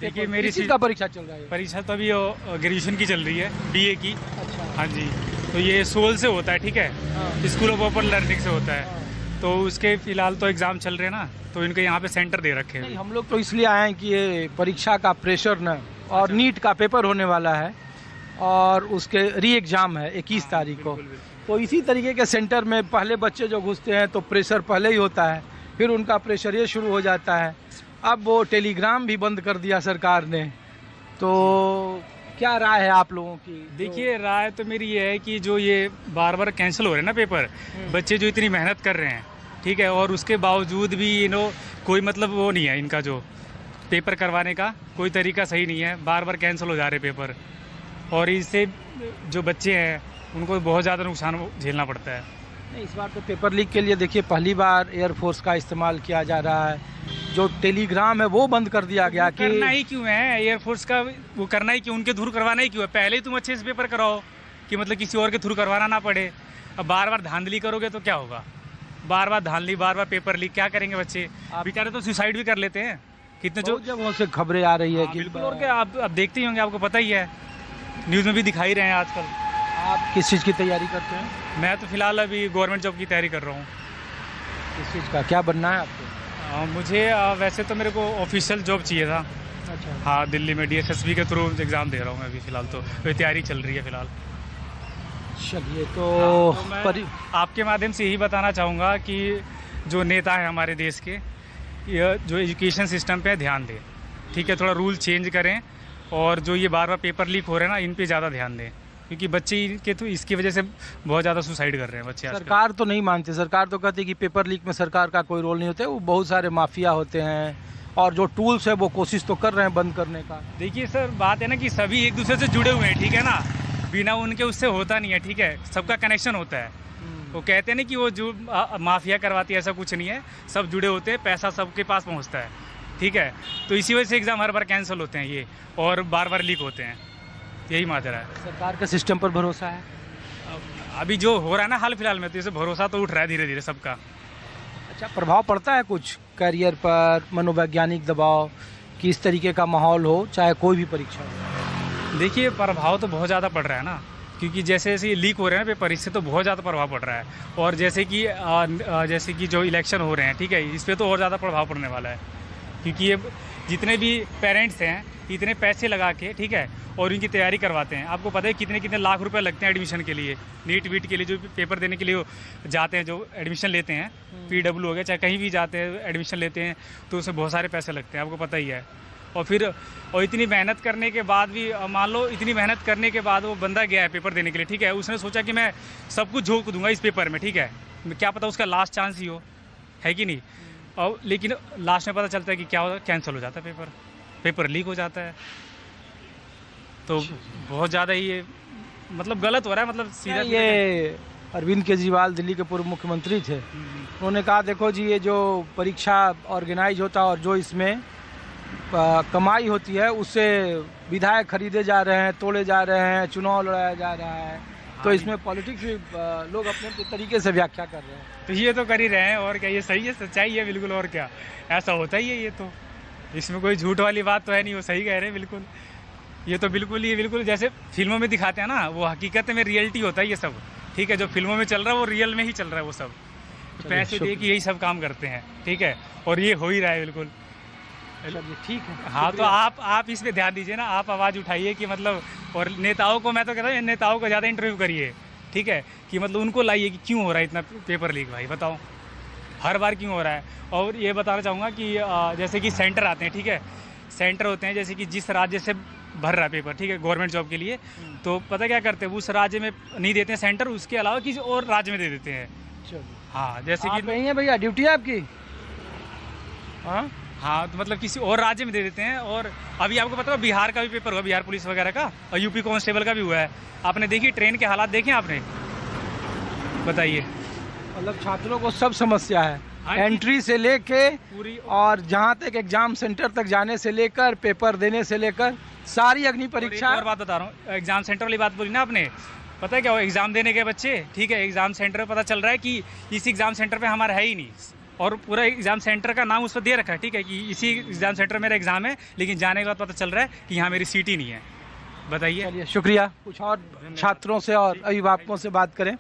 देखिए मेरी किस चीज़ का परीक्षा चल रहा है? परीक्षा तो अभी ग्रेजुएशन की चल रही है, बीए की। अच्छा। हाँ जी, तो ये सोल से होता है, ठीक है, हाँ। स्कूल ऑफ ओपन लर्निंग से होता है। हाँ। तो उसके फिलहाल तो एग्ज़ाम चल रहे हैं ना, तो इनके यहाँ पे सेंटर दे रखे नहीं, हैं। हम लोग तो इसलिए आए हैं कि ये परीक्षा का प्रेशर न, और अच्छा। नीट का पेपर होने वाला है और उसके री एग्ज़ाम है 21 तारीख को। बिल्कुल, बिल्कुल। तो इसी तरीके के सेंटर में पहले बच्चे जो घुसते हैं तो प्रेशर पहले ही होता है, फिर उनका प्रेशर ये शुरू हो जाता है। अब वो टेलीग्राम भी बंद कर दिया सरकार ने, तो क्या राय है आप लोगों की? देखिए राय तो मेरी ये है कि जो ये बार बार कैंसिल हो रहे हैं ना पेपर, बच्चे जो इतनी मेहनत कर रहे हैं, ठीक है, और उसके बावजूद भी कोई मतलब वो नहीं है, इनका जो पेपर करवाने का कोई तरीका सही नहीं है, बार बार कैंसिल हो जा रहे पेपर, और इससे जो बच्चे हैं उनको बहुत ज़्यादा नुकसान झेलना पड़ता है। नहीं, इस बार तो पेपर लीक के लिए देखिए पहली बार एयरफोर्स का इस्तेमाल किया जा रहा है। जो टेलीग्राम है वो बंद कर दिया गया कि करना ही क्यों है एयरफोर्स का, वो करना ही क्यों, उनके थ्रू करवाना ही क्यों है? पहले ही तुम अच्छे से पेपर कराओ कि मतलब किसी और के थ्रू करवाना ना पड़े। अब बार बार धांधली करोगे तो क्या होगा? बार बार धांधली, बार बार पेपर लीक, क्या करेंगे बच्चे? बेचारे तो सुसाइड भी कर लेते हैं कितने जो जगहों से खबरें आ रही है कि बिल्कुल। और क्या, आप देखते ही होंगे, आपको पता ही है, न्यूज़ में भी दिखाई रहे हैं आजकल। आप किस चीज़ की तैयारी करते हैं? मैं तो फिलहाल अभी गवर्नमेंट जॉब की तैयारी कर रहा हूँ। किस चीज़ का, क्या बनना है आपको? मुझे वैसे तो मेरे को ऑफिशियल जॉब चाहिए था। अच्छा। हाँ, दिल्ली में DSSB के थ्रू एग्ज़ाम दे रहा हूँ मैं अभी फ़िलहाल, तो तैयारी चल रही है फ़िलहाल। चलिए, तो मैं आपके माध्यम से यही बताना चाहूँगा कि जो नेता है हमारे देश के, ये जो एजुकेशन सिस्टम पे ध्यान दें, ठीक है, थोड़ा रूल चेंज करें, और जो ये बार बार पेपर लीक हो रहे हैं ना, इन पे ज़्यादा ध्यान दें, क्योंकि बच्चे के तो इसकी वजह से बहुत ज़्यादा सुसाइड कर रहे हैं बच्चे आजकल। सरकार तो नहीं मानती, सरकार तो कहती है कि पेपर लीक में सरकार का कोई रोल नहीं होता है, वो बहुत सारे माफिया होते हैं, और जो टूल्स है वो कोशिश तो कर रहे हैं बंद करने का। देखिए सर, बात है ना कि सभी एक दूसरे से जुड़े हुए हैं, ठीक है ना, बिना उनके उससे होता नहीं है, ठीक है, सबका कनेक्शन होता है। वो कहते हैं ना कि वो जो माफिया करवाती है, ऐसा कुछ नहीं है, सब जुड़े होते हैं, पैसा सबके पास पहुंचता है, ठीक है। तो इसी वजह से एग्ज़ाम हर बार कैंसिल होते हैं ये, और बार बार लीक होते हैं, यही माजरा है। सरकार के सिस्टम पर भरोसा है? अभी जो हो रहा है ना हाल फिलहाल में, तो इसे भरोसा तो उठ रहा है धीरे धीरे सबका। अच्छा, प्रभाव पड़ता है कुछ करियर पर, मनोवैज्ञानिक दबाव, कि इस तरीके का माहौल हो चाहे कोई भी परीक्षा हो? देखिए प्रभाव तो बहुत ज़्यादा पड़ रहा है ना, क्योंकि जैसे जैसे ये लीक हो रहे हैं पेपर, इससे तो बहुत ज़्यादा प्रभाव पड़ रहा है, और जैसे कि जो इलेक्शन हो रहे हैं, ठीक है, इस पर तो और ज़्यादा प्रभाव पड़ने वाला है, क्योंकि ये जितने भी पेरेंट्स हैं इतने पैसे लगा के, ठीक है, और इनकी तैयारी करवाते हैं। आपको पता है कितने कितने लाख रुपए लगते हैं एडमिशन के लिए, नीट वीट के लिए जो पेपर देने के लिए जाते हैं, जो एडमिशन लेते हैं, PW हो गया, चाहे कहीं भी जाते हैं एडमिशन लेते हैं, तो उसमें बहुत सारे पैसे लगते हैं, आपको पता ही है। और इतनी मेहनत करने के बाद भी, मान लो इतनी मेहनत करने के बाद वो बंदा गया है पेपर देने के लिए, ठीक है, उसने सोचा कि मैं सब कुछ झोंक दूंगा इस पेपर में, ठीक है, क्या पता उसका लास्ट चांस ही हो, है कि नहीं, और लेकिन लास्ट में पता चलता है कि क्या होता है, कैंसिल हो जाता है पेपर लीक हो जाता है। तो बहुत ज़्यादा ही ये मतलब गलत हो रहा है, मतलब सीधा। ये अरविंद केजरीवाल दिल्ली के पूर्व मुख्यमंत्री थे, उन्होंने कहा देखो जी, ये जो परीक्षा ऑर्गेनाइज होता है और जो इसमें कमाई होती है, उससे विधायक खरीदे जा रहे हैं, तोड़े जा रहे हैं, चुनाव लड़ाया जा रहा है, तो इसमें पॉलिटिक्स भी लोग अपने तरीके से व्याख्या कर रहे हैं। तो ये तो कर ही रहे हैं, और क्या, ये सही है, सच्चाई है बिल्कुल, और क्या, ऐसा होता ही है, ये तो इसमें कोई झूठ वाली बात तो है नहीं, वो सही कह रहे हैं बिल्कुल। ये तो बिल्कुल जैसे फिल्मों में दिखाते हैं ना, वो हकीकत में रियलिटी होता है ये सब, ठीक है, जो फिल्मों में चल रहा है वो रियल में ही चल रहा है, वो सब पैसे दे के यही सब काम करते हैं, ठीक है, और ये हो ही रहा है बिल्कुल। ठीक है। हाँ, तो आप इस पे ध्यान दीजिए ना, आप आवाज़ उठाइए कि मतलब, और नेताओं को मैं तो कहता हूँ नेताओं को ज़्यादा इंटरव्यू करिए, ठीक है, कि मतलब उनको लाइए कि क्यों हो रहा है इतना पेपर लीक, भाई बताओ हर बार क्यों हो रहा है। और ये बताना चाहूँगा कि जैसे कि सेंटर आते हैं, ठीक है, सेंटर होते हैं, जैसे कि जिस राज्य से भर रहा है पेपर, ठीक है, गवर्नमेंट जॉब के लिए, तो पता क्या करते हैं, उस राज्य में नहीं देते हैं सेंटर, उसके अलावा किसी और राज्य में दे देते हैं। हाँ, जैसे कि नहीं है भैया, ड्यूटी है आपकी। हाँ, तो मतलब किसी और राज्य में दे देते हैं। और अभी आपको पता है बिहार का भी पेपर हुआ, बिहार पुलिस वगैरह का, और यूपी कांस्टेबल का भी हुआ है। आपने देखी ट्रेन के हालात देखे आपने, बताइए। मतलब छात्रों को सब समस्या है, एंट्री से लेके पूरी, और जहाँ तक एग्जाम सेंटर तक जाने से लेकर पेपर देने से लेकर सारी अग्नि परीक्षा। और बात बता रहा हूँ, एग्जाम सेंटर वाली बात बोली ना आपने, पता है क्या हो, एग्जाम देने गए बच्चे, ठीक है, एग्जाम सेंटर पे पता चल रहा है कि इस एग्जाम सेंटर पे हमारा है ही नहीं, और पूरा एग्ज़ाम सेंटर का नाम उस पर दे रखा है, ठीक है, कि इसी एग्ज़ाम सेंटर मेरा एग्ज़ाम है, लेकिन जाने के बाद पता चल रहा है कि यहाँ मेरी सीट ही नहीं है। बताइए। चलिए शुक्रिया। कुछ और छात्रों से और अभिभावकों से बात करें।